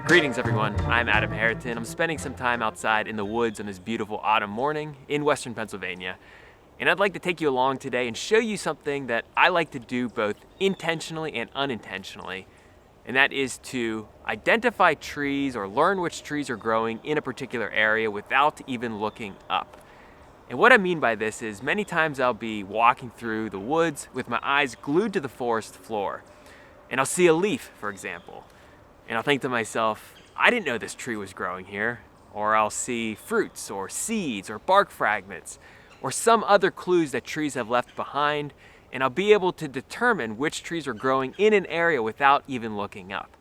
Greetings everyone, I'm Adam Haritan. I'm spending some time outside in the woods on this beautiful autumn morning in western Pennsylvania. And I'd like to take you along today and show you something that I like to do both intentionally and unintentionally. And that is to identify trees or learn which trees are growing in a particular area without even looking up. And what I mean by this is many times I'll be walking through the woods with my eyes glued to the forest floor. And I'll see a leaf, for example. And I'll think to myself, I didn't know this tree was growing here. Or I'll see fruits or seeds or bark fragments or some other clues that trees have left behind, and I'll be able to determine which trees are growing in an area without even looking up.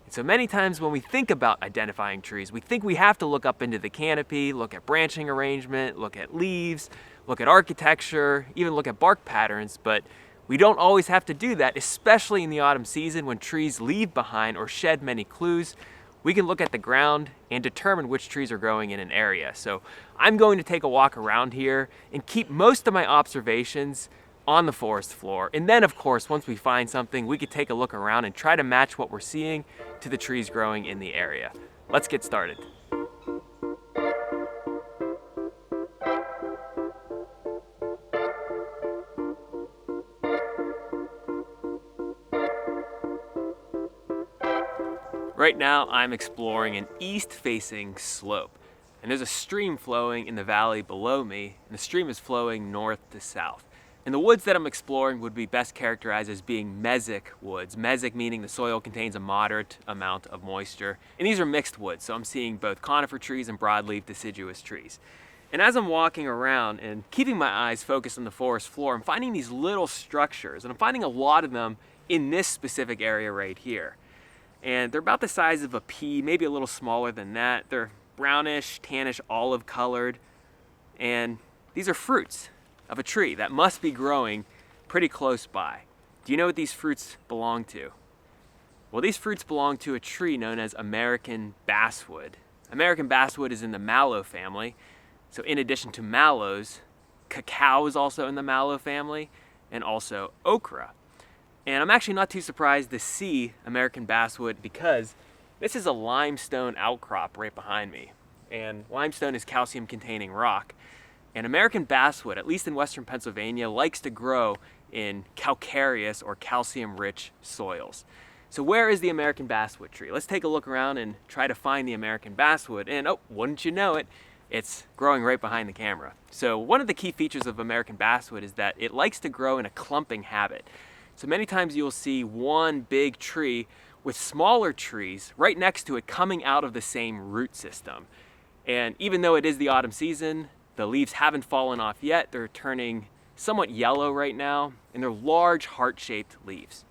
And so many times when we think about identifying trees, we think we have to look up into the canopy, look at branching arrangement, look at leaves, look at architecture, even look at bark patterns, but we don't always have to do that, especially in the autumn season when trees leave behind or shed many clues. We can look at the ground and determine which trees are growing in an area. So I'm going to take a walk around here and keep most of my observations on the forest floor. And then of course, once we find something, we could take a look around and try to match what we're seeing to the trees growing in the area. Let's get started. Right now, I'm exploring an east-facing slope, and there's a stream flowing in the valley below me, and the stream is flowing north to south. And the woods that I'm exploring would be best characterized as being mesic woods. Mesic meaning the soil contains a moderate amount of moisture. And these are mixed woods, so I'm seeing both conifer trees and broadleaf deciduous trees. And as I'm walking around and keeping my eyes focused on the forest floor, I'm finding these little structures, and I'm finding a lot of them in this specific area right here. And they're about the size of a pea, maybe a little smaller than that. They're brownish, tannish, olive colored. And these are fruits of a tree that must be growing pretty close by. Do you know what these fruits belong to? Well, these fruits belong to a tree known as American basswood. American basswood is in the mallow family. So in addition to mallows, cacao is also in the mallow family, and also okra. And I'm actually not too surprised to see American basswood because this is a limestone outcrop right behind me. And limestone is calcium-containing rock. And American basswood, at least in western Pennsylvania, likes to grow in calcareous or calcium-rich soils. So where is the American basswood tree? Let's take a look around and try to find the American basswood. And oh, wouldn't you know it, it's growing right behind the camera. So one of the key features of American basswood is that it likes to grow in a clumping habit. So many times you'll see one big tree with smaller trees right next to it coming out of the same root system. And even though it is the autumn season, the leaves haven't fallen off yet. They're turning somewhat yellow right now, and they're large heart-shaped leaves.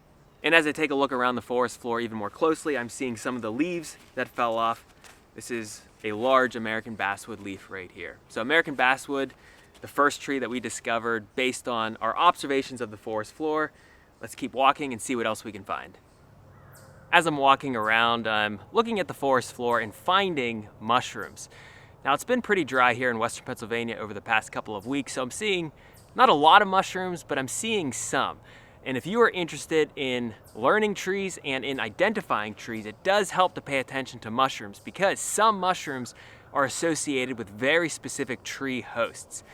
And as I take a look around the forest floor even more closely, I'm seeing some of the leaves that fell off. This is a large American basswood leaf right here. So American basswood, the first tree that we discovered based on our observations of the forest floor. Let's keep walking and see what else we can find. As I'm walking around, I'm looking at the forest floor and finding mushrooms. Now it's been pretty dry here in western Pennsylvania over the past couple of weeks, so I'm seeing not a lot of mushrooms, but I'm seeing some. And if you are interested in learning trees and in identifying trees, it does help to pay attention to mushrooms because some mushrooms are associated with very specific tree hosts.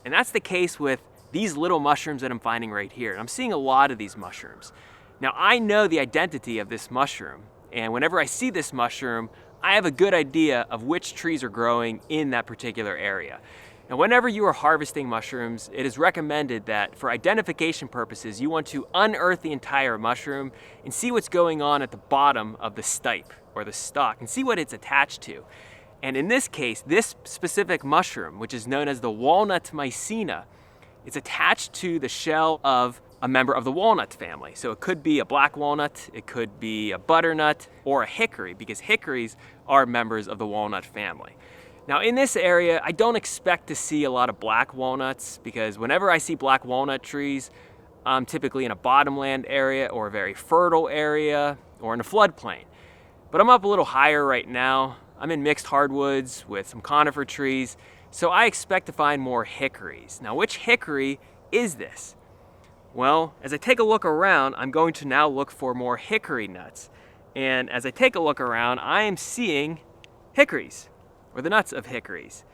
And that's the case with these little mushrooms that I'm finding right here. And I'm seeing a lot of these mushrooms. Now I know the identity of this mushroom, and whenever I see this mushroom, I have a good idea of which trees are growing in that particular area. Now whenever you are harvesting mushrooms, it is recommended that for identification purposes, you want to unearth the entire mushroom and see what's going on at the bottom of the stipe or the stalk and see what it's attached to. And in this case, this specific mushroom, which is known as the walnut mycena, it's attached to the shell of a member of the walnut family. So it could be a black walnut, it could be a butternut, or a hickory, because hickories are members of the walnut family. Now in this area, I don't expect to see a lot of black walnuts because whenever I see black walnut trees, I'm typically in a bottomland area or a very fertile area or in a floodplain. But I'm up a little higher right now. I'm in mixed hardwoods with some conifer trees, so I expect to find more hickories. Now, which hickory is this? Well, as I take a look around, I'm going to now look for more hickory nuts. And as I take a look around, I am seeing hickories, or the nuts of hickories.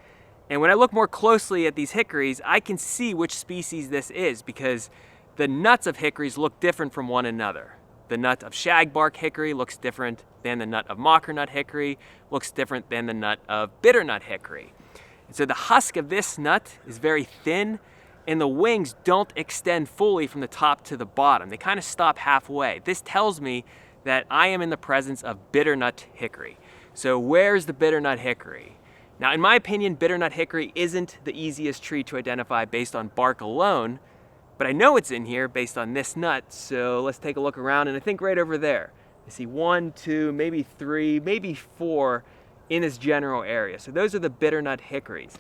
And when I look more closely at these hickories, I can see which species this is because the nuts of hickories look different from one another. The nut of shagbark hickory looks different than the nut of mockernut hickory, looks different than the nut of bitternut hickory. And so the husk of this nut is very thin, and the wings don't extend fully from the top to the bottom. They kind of stop halfway. This tells me that I am in the presence of bitternut hickory. So where's the bitternut hickory? Now, in my opinion, bitternut hickory isn't the easiest tree to identify based on bark alone, but I know it's in here based on this nut, so let's take a look around, and I think right over there, I see 1, 2, maybe 3, maybe 4 in this general area. So those are the bitternut hickories.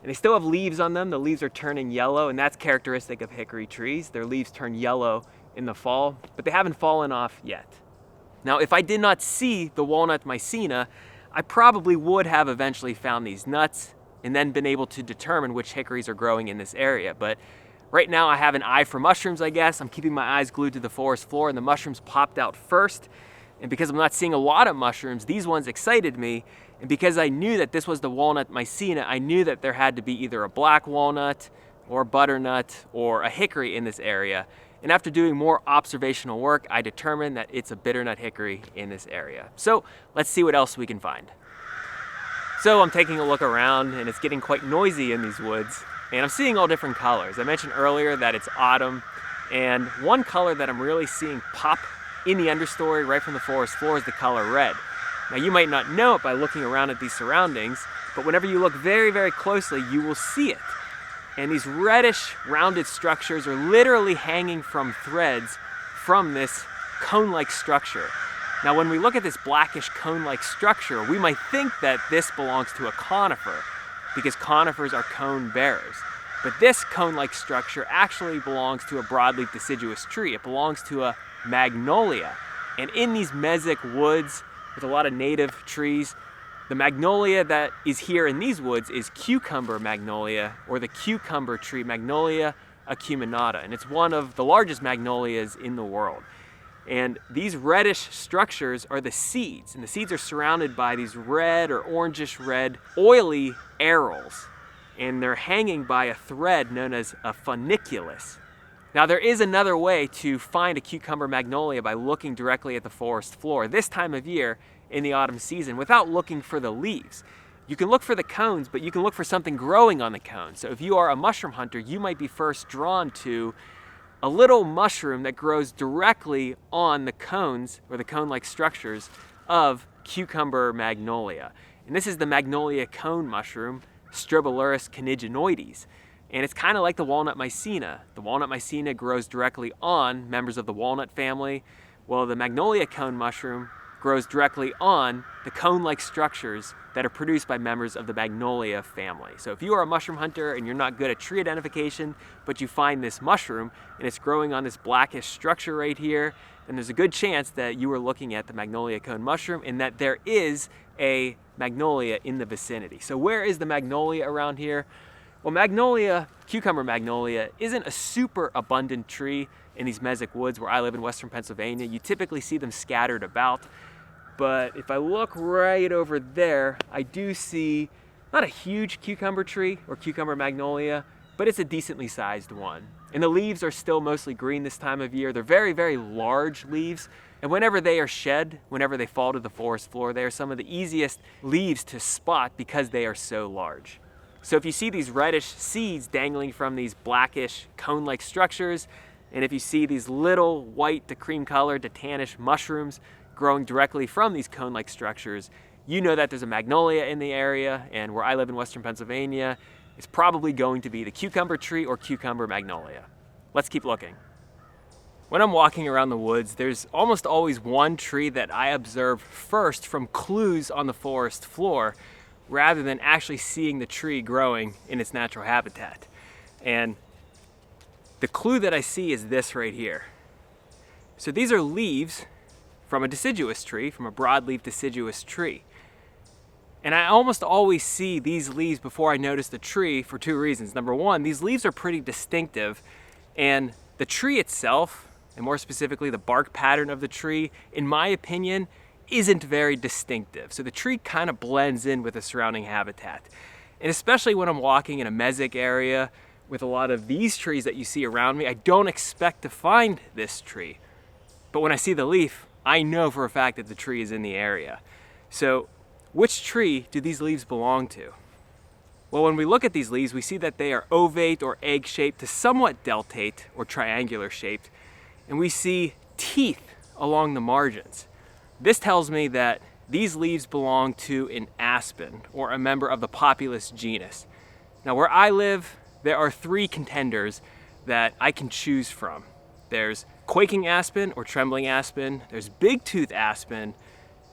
And they still have leaves on them. The leaves are turning yellow, and that's characteristic of hickory trees. Their leaves turn yellow in the fall, but they haven't fallen off yet. Now, if I did not see the walnut mycena, I probably would have eventually found these nuts and then been able to determine which hickories are growing in this area. But right now I have an eye for mushrooms, I guess. I'm keeping my eyes glued to the forest floor, and the mushrooms popped out first. And because I'm not seeing a lot of mushrooms, these ones excited me. And because I knew that this was the walnut mycena, I knew that there had to be either a black walnut or butternut or a hickory in this area. And after doing more observational work, I determined that it's a bitternut hickory in this area. So let's see what else we can find. So I'm taking a look around, and it's getting quite noisy in these woods, and I'm seeing all different colors. I mentioned earlier that it's autumn, and one color that I'm really seeing pop in the understory right from the forest floor is the color red. Now, you might not know it by looking around at these surroundings, but whenever you look very, very closely, you will see it. And these reddish rounded structures are literally hanging from threads from this cone-like structure. Now, when we look at this blackish cone-like structure, we might think that this belongs to a conifer because conifers are cone bearers. But this cone-like structure actually belongs to a broadleaf deciduous tree. It belongs to a magnolia. And in these mesic woods with a lot of native trees, the magnolia that is here in these woods is cucumber magnolia, or the cucumber tree, Magnolia acuminata. And it's one of the largest magnolias in the world. And these reddish structures are the seeds. And the seeds are surrounded by these red or orangish red oily arils. And they're hanging by a thread known as a funiculus. Now, there is another way to find a cucumber magnolia by looking directly at the forest floor this time of year in the autumn season without looking for the leaves. You can look for the cones, but you can look for something growing on the cones. So if you are a mushroom hunter, you might be first drawn to a little mushroom that grows directly on the cones or the cone-like structures of cucumber magnolia. And this is the magnolia cone mushroom, Strobilurus caniginoides. And it's kind of like the walnut mycena. The walnut mycena grows directly on members of the walnut family. Well, the magnolia cone mushroom grows directly on the cone-like structures that are produced by members of the magnolia family. So if you are a mushroom hunter and you're not good at tree identification, but you find this mushroom and it's growing on this blackish structure right here, then there's a good chance that you are looking at the magnolia cone mushroom and that there is a magnolia in the vicinity. So where is the magnolia around here? Well, magnolia, cucumber magnolia, isn't a super abundant tree in these mesic woods where I live in western Pennsylvania. You typically see them scattered about. But if I look right over there, I do see not a huge cucumber tree or cucumber magnolia, but it's a decently sized one. And the leaves are still mostly green this time of year. They're very, very large leaves. And whenever they are shed, whenever they fall to the forest floor, they are some of the easiest leaves to spot because they are so large. So if you see these reddish seeds dangling from these blackish cone-like structures, and if you see these little white to cream colored to tannish mushrooms growing directly from these cone-like structures, you know that there's a magnolia in the area, and where I live in western Pennsylvania, it's probably going to be the cucumber tree or cucumber magnolia. Let's keep looking. When I'm walking around the woods, there's almost always one tree that I observe first from clues on the forest floor, rather than actually seeing the tree growing in its natural habitat. And the clue that I see is this right here. So these are leaves from a deciduous tree, from a broadleaf deciduous tree. And I almost always see these leaves before I notice the tree for two reasons. Number one, these leaves are pretty distinctive, and the tree itself, and more specifically the bark pattern of the tree, in my opinion, isn't very distinctive. So the tree kind of blends in with the surrounding habitat. And especially when I'm walking in a mesic area with a lot of these trees that you see around me, I don't expect to find this tree. But when I see the leaf, I know for a fact that the tree is in the area. So which tree do these leaves belong to? Well, when we look at these leaves, we see that they are ovate or egg-shaped to somewhat deltate or triangular shaped, and we see teeth along the margins. This tells me that these leaves belong to an aspen, or a member of the Populus genus. Now, where I live, there are 3 contenders that I can choose from. There's quaking aspen or trembling aspen, there's big-tooth aspen,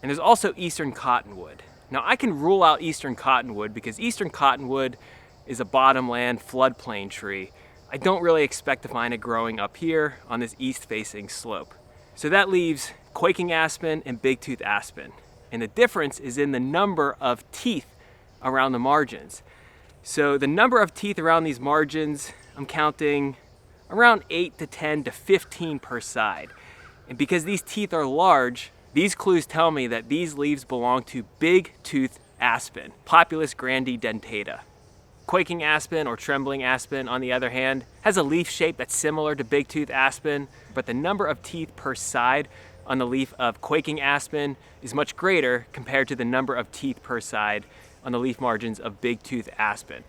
and there's also eastern cottonwood. Now, I can rule out eastern cottonwood because eastern cottonwood is a bottomland floodplain tree. I don't really expect to find it growing up here on this east-facing slope. So that leaves quaking aspen and big-tooth aspen. And the difference is in the number of teeth around the margins. So the number of teeth around these margins, I'm counting around 8 to 10 to 15 per side. And because these teeth are large, these clues tell me that these leaves belong to big-tooth aspen, Populus grandidentata. Quaking aspen or trembling aspen, on the other hand, has a leaf shape that's similar to big-tooth aspen, but the number of teeth per side on the leaf of quaking aspen is much greater compared to the number of teeth per side on the leaf margins of big-tooth aspen.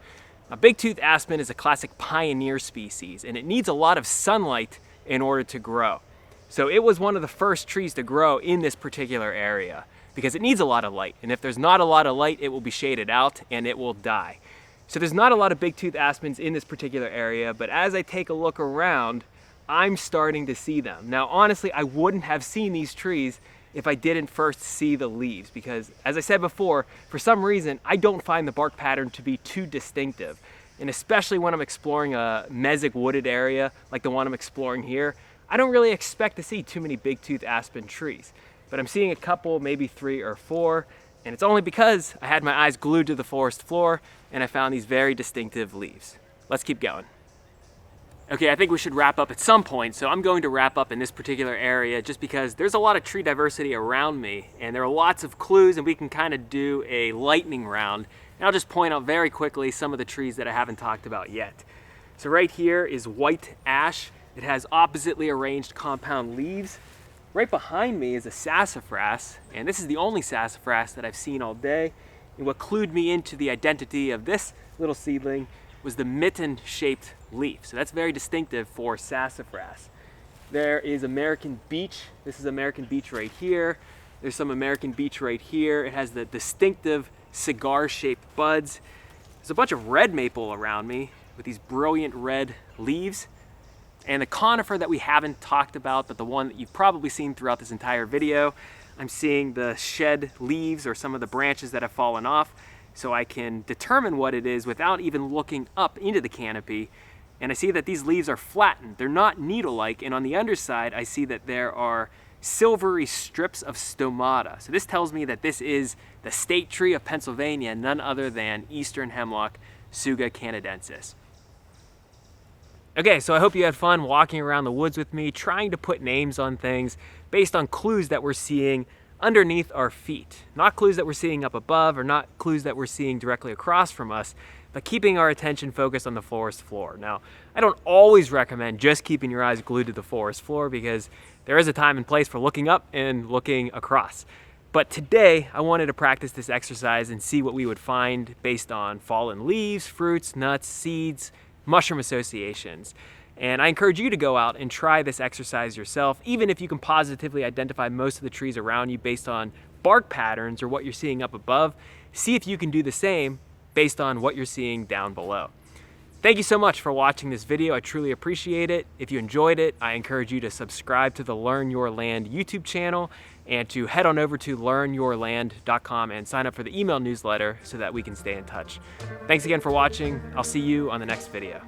Now, big-tooth aspen is a classic pioneer species, and it needs a lot of sunlight in order to grow. So it was one of the first trees to grow in this particular area because it needs a lot of light, and if there's not a lot of light, it will be shaded out and it will die. So there's not a lot of big-tooth aspens in this particular area, but as I take a look around, I'm starting to see them. Now, honestly, I wouldn't have seen these trees if I didn't first see the leaves because, as I said before, for some reason, I don't find the bark pattern to be too distinctive. And especially when I'm exploring a mesic wooded area like the one I'm exploring here, I don't really expect to see too many big-tooth aspen trees. But I'm seeing a couple, maybe 3 or 4, and it's only because I had my eyes glued to the forest floor and I found these very distinctive leaves. Let's keep going. Okay, I think we should wrap up at some point, so I'm going to wrap up in this particular area just because there's a lot of tree diversity around me and there are lots of clues and we can kind of do a lightning round. And I'll just point out very quickly some of the trees that I haven't talked about yet. So right here is white ash. It has oppositely arranged compound leaves. Right behind me is a sassafras, and this is the only sassafras that I've seen all day. And what clued me into the identity of this little seedling was the mitten-shaped leaf. So that's very distinctive for sassafras. There is American beech. This is American beech right here. There's some American beech right here. It has the distinctive cigar-shaped buds. There's a bunch of red maple around me with these brilliant red leaves. And the conifer that we haven't talked about, but the one that you've probably seen throughout this entire video, I'm seeing the shed leaves or some of the branches that have fallen off, so I can determine what it is without even looking up into the canopy. And I see that these leaves are flattened. They're not needle-like, and on the underside, I see that there are silvery strips of stomata. So this tells me that this is the state tree of Pennsylvania, none other than eastern hemlock, Tsuga canadensis. Okay, so I hope you had fun walking around the woods with me, trying to put names on things based on clues that we're seeing underneath our feet. Not clues that we're seeing up above or not clues that we're seeing directly across from us, but keeping our attention focused on the forest floor. Now, I don't always recommend just keeping your eyes glued to the forest floor because there is a time and place for looking up and looking across. But today, I wanted to practice this exercise and see what we would find based on fallen leaves, fruits, nuts, seeds, mushroom associations. And I encourage you to go out and try this exercise yourself, even if you can positively identify most of the trees around you based on bark patterns or what you're seeing up above. See if you can do the same based on what you're seeing down below. Thank you so much for watching this video. I truly appreciate it. If you enjoyed it, I encourage you to subscribe to the Learn Your Land YouTube channel and to head on over to learnyourland.com and sign up for the email newsletter so that we can stay in touch. Thanks again for watching. I'll see you on the next video.